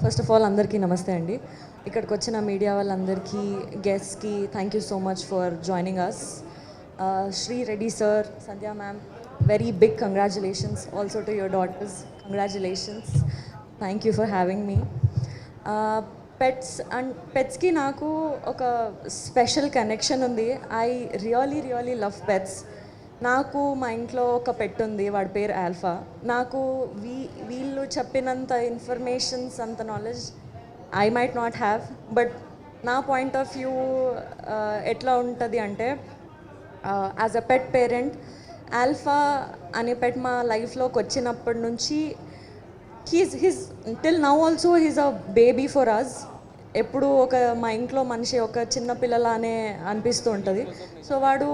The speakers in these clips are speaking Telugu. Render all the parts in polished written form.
ఫస్ట్ ఆఫ్ ఆల్ అందరికీ నమస్తే అండి. ఇక్కడికి వచ్చిన మీడియా వాళ్ళందరికీ, గెస్ట్కి thank you so much for joining us. Sri Reddy sir, Sandhya ma'am, very big congratulations also to your daughters. Congratulations, thank you for having me. పెట్స్కి నాకు ఒక స్పెషల్ కనెక్షన్ ఉంది. I really love pets. నాకు మా ఇంట్లో ఒక పెట్ ఉంది, వాడి పేరు ఆల్ఫా. నాకు వీళ్ళు చెప్పినంత ఇన్ఫర్మేషన్స్, అంత knowledge I might not have, but నా పాయింట్ ఆఫ్ వ్యూ ఎట్లా ఉంటుంది అంటే, as a pet parent, Alpha అనే పెట్ మా లైఫ్లోకి వచ్చినప్పటి నుంచి he's till now also he's a baby for us. ఎప్పుడు మా ఇంట్లో మనిషి ఒక చిన్న పిల్లలానే అనిపిస్తూ ఉంటుంది. సో వాడు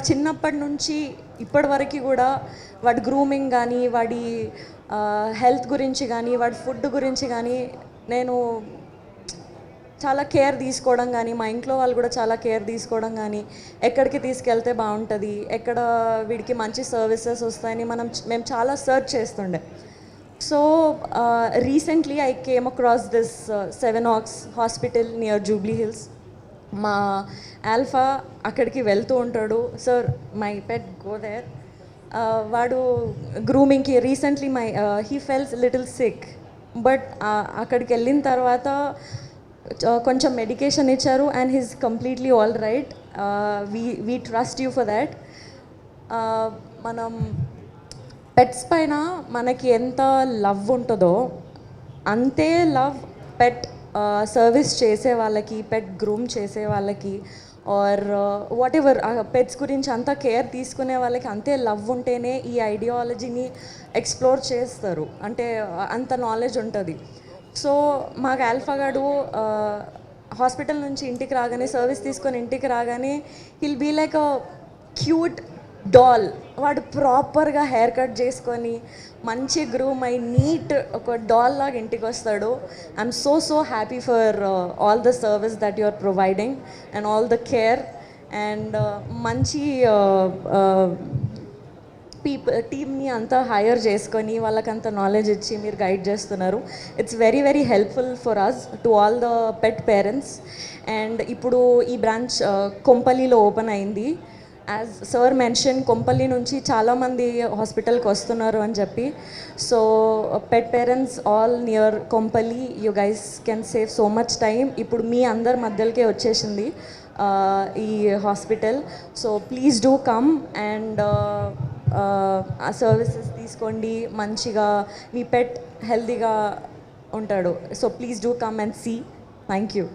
చిన్నప్పటి నుంచి ఇప్పటి వరకు కూడా వాడి గ్రూమింగ్ కానీ, వాడి హెల్త్ గురించి కానీ, వాడి ఫుడ్ గురించి కానీ నేను చాలా కేర్ తీసుకోవడం కానీ, మా ఇంట్లో వాళ్ళు కూడా చాలా కేర్ తీసుకోవడం కానీ, ఎక్కడికి తీసుకెళ్తే బాగుంటుంది, ఎక్కడ వీడికి మంచి సర్వీసెస్ వస్తాయని మేము చాలా సర్చ్ చేస్తుండే. So recently I came across this 7 Oaks hospital near Jubilee Hills. మా ఆల్ఫా అక్కడికి వెళ్తూ ఉంటాడు. Sir, my pet go there. వాడు గ్రూమింగ్కి recently he fells little sick, but అక్కడికి వెళ్ళిన తర్వాత కొంచెం మెడికేషన్ ఇచ్చారు and he's completely all right. We trust you for that. మనం పెట్స్ పైన మనకి ఎంత లవ్ ఉంటుందో అంతే లవ్ పెట్ సర్వీస్ చేసే వాళ్ళకి, పెట్ గ్రూమ్ చేసే వాళ్ళకి, ఆర్ వాట్ ఎవర్ పెట్స్ గురించి అంతా కేర్ తీసుకునే వాళ్ళకి అంతే లవ్ ఉంటేనే ఈ ఐడియాలజీని ఎక్స్ప్లోర్ చేస్తారు, అంటే అంత నాలెడ్జ్ ఉంటుంది. సో మాకు ఆల్ఫా గాడు హాస్పిటల్ నుంచి ఇంటికి రాగానే, సర్వీస్ తీసుకొని ఇంటికి రాగానే, he'll be like a cute doll. వాడు ప్రాపర్గా హెయిర్ కట్ చేసుకొని మంచి గ్రూమ్ అయి నీట్ ఒక డాల్ లాగా ఇంటికి వస్తాడు. I'm so happy for all the service that you are providing and all the care and మంచి టీమ్ని అంతా హైర్ చేసుకొని వాళ్ళకంత నాలెడ్జ్ ఇచ్చి మీరు గైడ్ చేస్తున్నారు. It's very helpful for us to all the pet parents. And ఇప్పుడు ఈ బ్రాంచ్ కొంపల్లిలో ఓపెన్ అయింది. యాజ్ సార్ మెన్షన్, కొంపల్లి నుంచి చాలామంది హాస్పిటల్కి వస్తున్నారు అని చెప్పి. So pet parents all near Kompally, you guys can save so much time. ఇప్పుడు మీ అందరి మధ్యలోకే వచ్చేసింది ఈ hospital. So please do come and ఆ సర్వీసెస్ తీసుకోండి. మంచిగా మీ పెట్ హెల్తీగా ఉంటాడు. So please do come and see. Thank you.